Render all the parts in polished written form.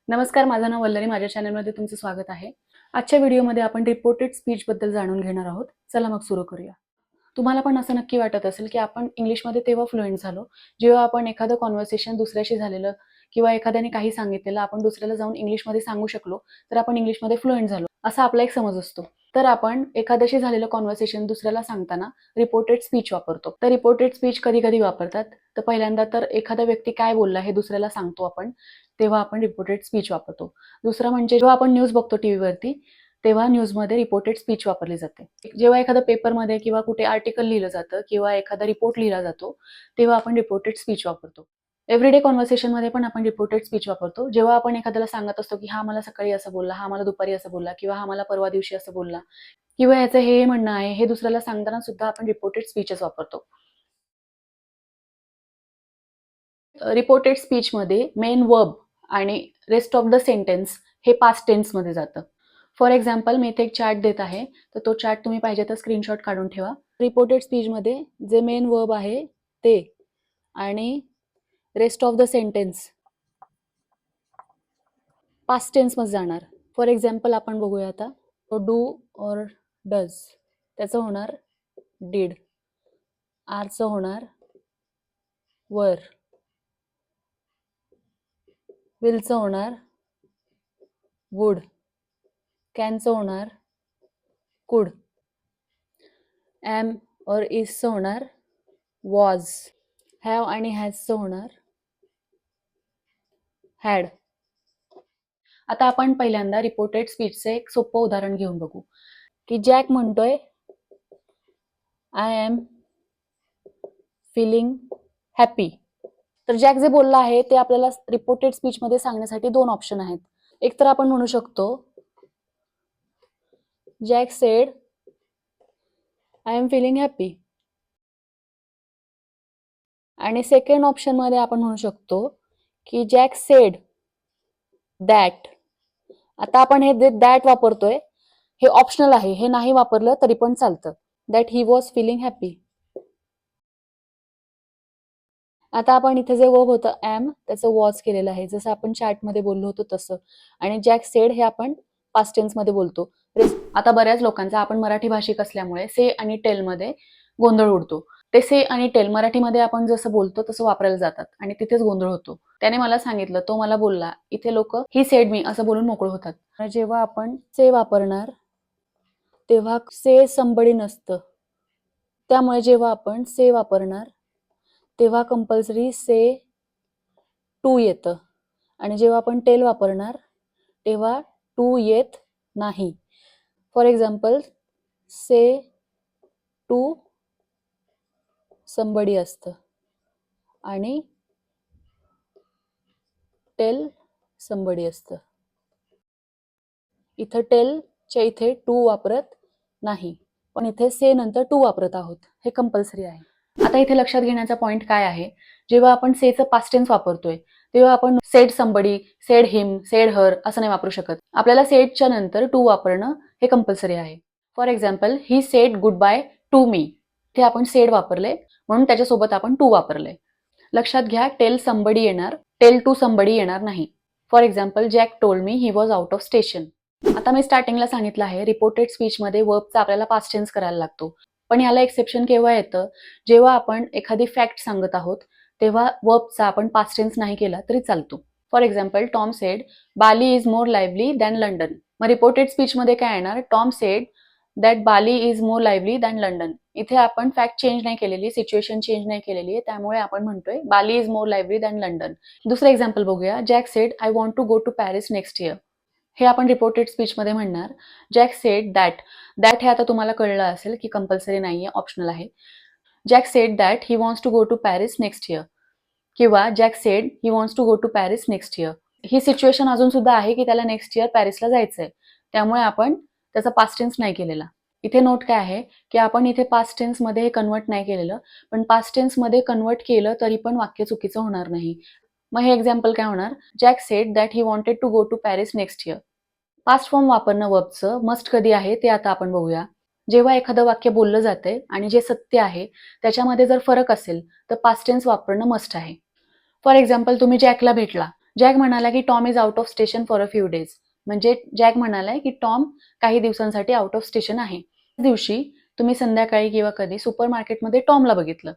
नमस्कार, माझं नाव वल्लरी. माझ्या चॅनलमध्ये तुमचं स्वागत आहे. आजच्या व्हिडिओमध्ये आपण रिपोर्टेड स्पीचबद्दल जाणून घेणार आहोत. चला मग सुरू करूया. तुम्हाला पण असं नक्की वाटत असेल की आपण इंग्लिशमध्ये तेव्हा फ्लुएंट झालो जेव्हा आपण एखादं कॉन्व्हर्सेशन दुसऱ्याशी झालेलं किंवा एखाद्याने काही सांगितलेलं आपण दुसऱ्याला जाऊन इंग्लिशमध्ये सांगू शकलो तर आपण इंग्लिशमध्ये फ्लुएंट झालो असा आपला एक समज असतो. तर आपण एखाद्याशी झालेलं कॉन्व्हर्सेशन दुसऱ्याला सांगताना रिपोर्टेड स्पीच वापरतो. तर रिपोर्टेड स्पीच कधी कधी वापरतात. तर पहिल्यांदा तर एखादा व्यक्ती काय बोलला हे दुसऱ्याला सांगतो आपण, तेव्हा आपण रिपोर्टेड स्पीच वापरतो. दुसरं म्हणजे जेव्हा आपण न्यूज बघतो टीव्हीवरती तेव्हा न्यूजमध्ये रिपोर्टेड स्पीच वापरली जाते. जेव्हा एखादं पेपरमध्ये किंवा कुठे आर्टिकल लिहिलं जातं किंवा एखादा रिपोर्ट लिहिला जातो तेव्हा आपण रिपोर्टेड स्पीच वापरतो. एव्हरीडे कॉन्व्हर्सेशनमध्ये पण आपण रिपोर्टेड स्पीच वापरतो. जेव्हा आपण एखाद्याला सांगत असतो की हा मला सकाळी असं बोलला, हा मला दुपारी असं बोलला किंवा हा मला परवा दिवशी असं बोलला किंवा ह्याचं हे म्हणणं आहे हे दुसऱ्याला सांगताना सुद्धा आपण रिपोर्टेड स्पीचच वापरतो. रिपोर्टेड स्पीचमध्ये मेन वर्ब आणि रेस्ट ऑफ द सेंटेन्स हे पास्ट टेन्समध्ये जातं. फॉर एक्झाम्पल मी इथे एक चार्ट देत आहे, तर तो चार्ट तुम्ही पाहिजे तर स्क्रीनशॉट काढून ठेवा. रिपोर्टेड स्पीचमध्ये जे मेन वर्ब आहे ते आणि rest of the sentence past टेन्समध्ये जाणार. फॉर एक्झाम्पल आपण बघूया आता. डू और डज त्याचं होणार डीड, आरचं होणार वर, विलचं होणार वुड, कॅनचं होणार कुड, एम और इजचं होणार वॉज, हॅव आणि हॅजचं होणार हॅड. आता आपण पहिल्यांदा रिपोर्टेड स्पीचचे एक सोपं उदाहरण घेऊन बघू की जॅक म्हणतोय आय एम फीलिंग हॅपी. तर जॅक जे बोलला आहे ते आपल्याला रिपोर्टेड स्पीचमध्ये सांगण्यासाठी दोन ऑप्शन आहेत. एक तर आपण म्हणू शकतो jack said I am feeling happy, आणि सेकंड ऑप्शन मध्ये आपण म्हणू शकतो की जॅक सेड दॅट. आता आपण हे दॅट वापरतोय हे ऑप्शनल आहे, हे नाही वापरलं तरी पण चालतं. That he was feeling happy. आता आपण इथे जे वर्ब होतं एम त्याचं वॉज केलेलं आहे, जसं आपण चॅटमध्ये बोललो होतो तसं. आणि जॅक सेड हे आपण पास्ट टेन्स मध्ये बोलतो. आता बऱ्याच लोकांचा आपण मराठी भाषिक असल्यामुळे से आणि टेल मध्ये गोंधळ उडतो. ते से आणि टेल मराठीमध्ये आपण जसं बोलतो तसं वापरायला जातात आणि तिथेच गोंधळ होतो. त्याने मला सांगितलं, तो मला बोलला, इथे लोक ही सेड मी असं बोलून मोकळ होतात. जेव्हा आपण से वापरणार तेव्हा से समबडी नसतं, त्यामुळे जेव्हा आपण से वापरणार तेव्हा कंपल्सरी से टू येतं, आणि जेव्हा आपण टेल वापरणार तेव्हा टू येत नाही. For example say to somebody असतं आणि टेल समबडी असतं. इथं टेलच्या इथे टू वापरत नाही, पण इथे से नंतर टू वापरत आहोत, हे कंपल्सरी आहे. आता इथे लक्षात घेण्याचा पॉइंट काय आहे, जेव्हा आपण सेचं पास्ट टेन्स वापरतोय तेव्हा आपण सेड समबडी, सेड हिम, सेड हर असं नाही वापरू शकत. आपल्याला सेडच्या नंतर टू वापरणं हे कंपल्सरी आहे. For example he said goodbye to me, ते आपण सेड वापरले म्हणून त्याच्यासोबत आपण टू वापरले. लक्षात घ्या, टेल समबडी येणार, टेल टू समबडी येणार नाही. For example jack told me he was out of station. आता मी स्टार्टिंगला सांगितलं आहे रिपोर्टेड स्पीचमध्ये वर्बचा आपल्याला पास्ट टेन्स करायला लागतो. पण याला एक्सेप्शन केव्हा येतं, जेव्हा आपण एखादी फॅक्ट सांगत आहोत तेव्हा वर्बचा आपण पास्ट टेन्स नाही केला तरी चालतो. For example Tom sed Bali is more lively than London. मग रिपोर्टेड स्पीचमध्ये काय येणार, Tom sed that Bali is more lively than London. इथे आपण फॅक्ट चेंज नाही केलेली, सिच्युएशन चेंज नाही केलेली आहे, त्यामुळे आपण म्हणतोय Bali is more lively than London. दुसरं एक्झाम्पल बघूया. Jack said I want to go to Paris next year. हे आपण रिपोर्टेड स्पीचमध्ये म्हणणार जॅक सेड दॅट. दॅट हे आता तुम्हाला कळलं असेल की कंपल्सरी नाहीये, ऑप्शनल आहे. Jack said that he wants to go to Paris next year किंवा Jack said he wants to go to Paris next year. ही सिच्युएशन अजून सुद्धा आहे की त्याला नेक्स्ट इयर पॅरिसला जायचंय, त्यामुळे आपण त्याचा पास्ट टेन्स नाही केलेला. इथे नोट काय आहे की आपण इथे पास्ट टेन्स मध्ये हे कन्वर्ट नाही केलेलं, पण पास्ट टेन्स मध्ये कन्वर्ट केलं तरी पण वाक्य चुकीचं होणार नाही. मग हे एक्झाम्पल काय होणार, Jack said that he wanted to go to Paris next year. Past form वापरणं वर्बचं मस्ट कधी आहे ते आता आपण बघूया. जेव्हा एखादं वाक्य बोललं जातंय आणि जे सत्य आहे त्याच्यामध्ये जर फरक असेल तर पास्ट टेन्स वापरणं मस्ट आहे. फॉर एक्झाम्पल तुम्ही जॅकला भेटला, जॅक म्हणाला की Tom is out of station for a few days. म्हणजे जॅक म्हणालाय की टॉम काही दिवसांसाठी आउट ऑफ स्टेशन आहे. त्या दिवशी तुम्ही संध्याकाळी किंवा कधी सुपर मार्केटमध्ये टॉमला बघितलं.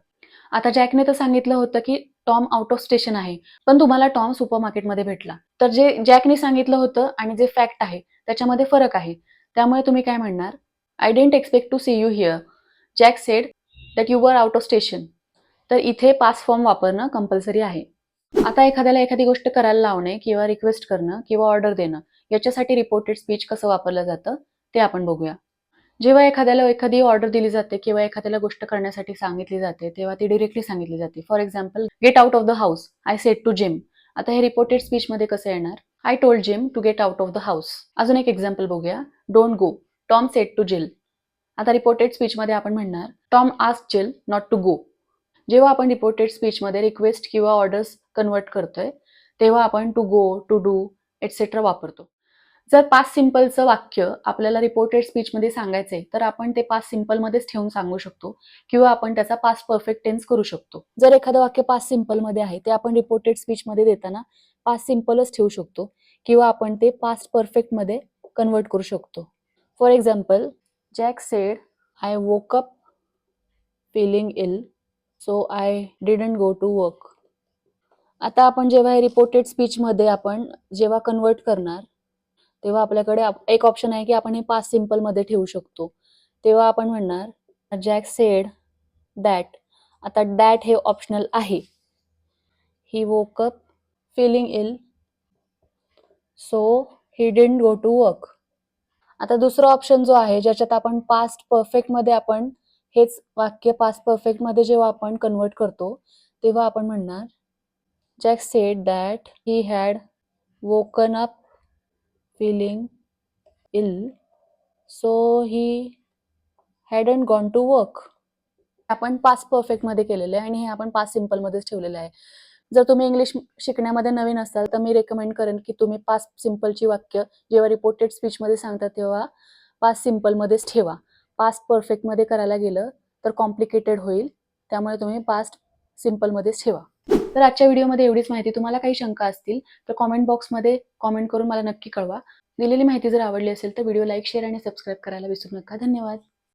आता जॅकने तर सांगितलं होतं की टॉम आउट ऑफ स्टेशन आहे, पण तुम्हाला टॉम सुपर मार्केटमध्ये भेटला. तर जे जॅकने सांगितलं होतं आणि जे फॅक्ट आहे त्याच्यामध्ये फरक आहे. त्यामुळे तुम्ही काय म्हणणार? I didn't expect to see you here. Jack said that you were out of station. तर इथे पास्ट फॉर्म वापरणं कंपल्सरी आहे. आता एखाद्याला एखादी गोष्ट करायला लावणे किंवा रिक्वेस्ट करणं किंवा ऑर्डर देणं याच्यासाठी रिपोर्टेड स्पीच कसं वापरलं जातं ते आपण बघूया. जेव्हा एखाद्याला एखादी ऑर्डर दिली जाते किंवा एखाद्याला गोष्ट करण्यासाठी सांगितली जाते तेव्हा ती डिरेक्टली सांगितली जाते. For example, get out of the house, I said to Jim. आता हे रिपोर्टेड स्पीच मध्ये कसं येणार? I told Jim to get out of the house. अजून एक एक्झाम्पल बघूया. Don't go, Tom said to Jill. आता रिपोर्टेड स्पीच मध्ये आपण म्हणणार Tom asked Jill not to go. जेव्हा आपण रिपोर्टेड स्पीचमध्ये रिक्वेस्ट किंवा ऑर्डर्स कन्वर्ट करतोय तेव्हा आपण to go, to do etcetera वापरतो. जर पास्ट सिम्पलचं वाक्य आपल्याला रिपोर्टेड स्पीचमध्ये सांगायचंय तर आपण ते पास्ट सिम्पलमध्येच ठेवून सांगू शकतो किंवा आपण त्याचा पास्ट परफेक्ट टेन्स करू शकतो. जर एखादं वाक्य पास्ट सिम्पलमध्ये आहे ते आपण रिपोर्टेड स्पीचमध्ये देताना पास्ट सिम्पलच ठेवू शकतो किंवा आपण ते पास्ट परफेक्टमध्ये कन्वर्ट करू शकतो. For example, Jack said I woke up feeling ill so I didn't go to work. आता आपण जेव्हा हे रिपोर्टेड स्पीचमध्ये आपण जेव्हा कन्वर्ट करणार तेव्हा आपल्याकडे एक ऑप्शन आहे की आपण हे पास्ट सिम्पल मध्ये ठेवू शकतो. तेव्हा आपण म्हणणार जॅक सेड दॅट. आता दॅट हे ऑप्शनल आहे. He woke up feeling ill so he didn't go to work. आता दुसरा ऑप्शन जो आहे ज्याच्यात आपण पास्ट परफेक्ट मध्ये आपण हेच वाक्य पास्ट परफेक्ट मध्ये जेव्हा आपण कन्वर्ट करतो तेव्हा आपण म्हणणार Jack said that he had woken up feeling ill so he hadn't gone to work. आपण पास्ट परफेक्ट मध्ये केलेलं आहे आणि हे आपण पास्ट सिम्पल मध्येच ठेवलेलं आहे. जर तुम्ही इंग्लिश शिकण्यामध्ये नवीन असाल तर मी रेकमेंड करेन की तुम्ही पास्ट सिम्पलची वाक्य जेव्हा रिपोर्टेड स्पीच मध्ये सांगता तेव्हा पास्ट सिम्पल मध्येच ठेवा. पास्ट परफेक्ट मध्ये करायला गेलं तर कॉम्प्लिकेटेड होईल. त्यामुळे तुम्ही पास्ट सिम्पल मध्येच ठेवा. तर आजच्या व्हिडिओमध्ये एवढीच माहिती. तुम्हाला काही शंका असतील तर कॉमेंट बॉक्समध्ये कॉमेंट करून मला नक्की कळवा. दिलेली माहिती जर आवडली असेल तर व्हिडिओ लाईक, शेअर आणि सबस्क्राईब करायला विसरू नका. धन्यवाद.